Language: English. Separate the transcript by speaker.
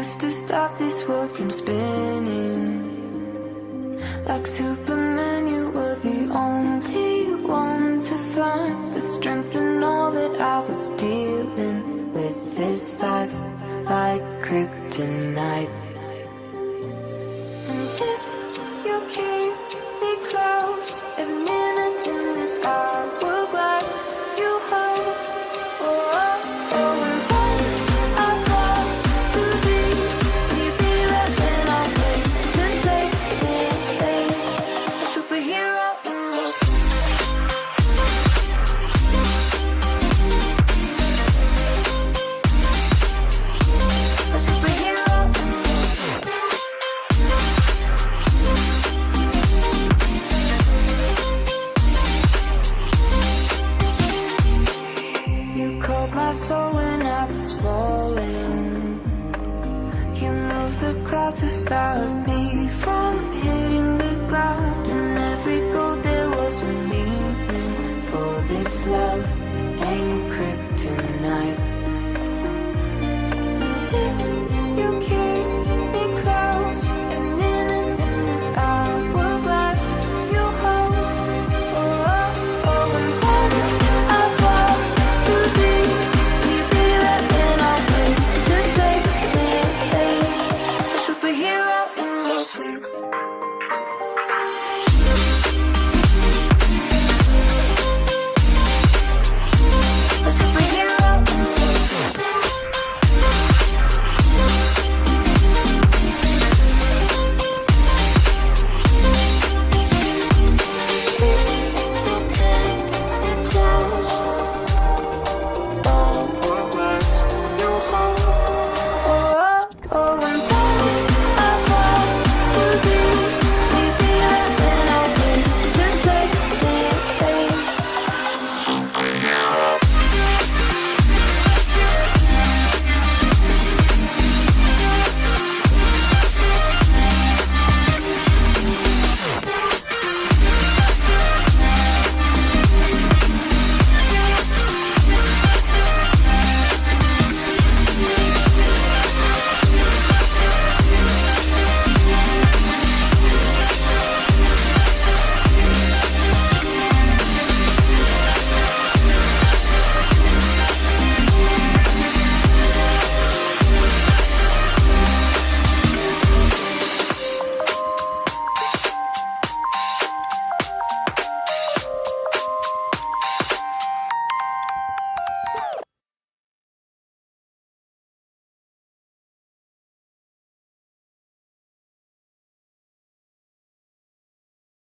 Speaker 1: used to stop this world from spinning. Like Superman, you were the only one to find the strength in all that I was dealing with. This life like kryptonite. And if you keep me close, every minute in this hourglass you hold. Oh, oh, oh. And when I fall to thee, will you be there when I wait to save me? A superhero in this. A superhero in this. You called my soul when I was falling. You moved the clouds to stop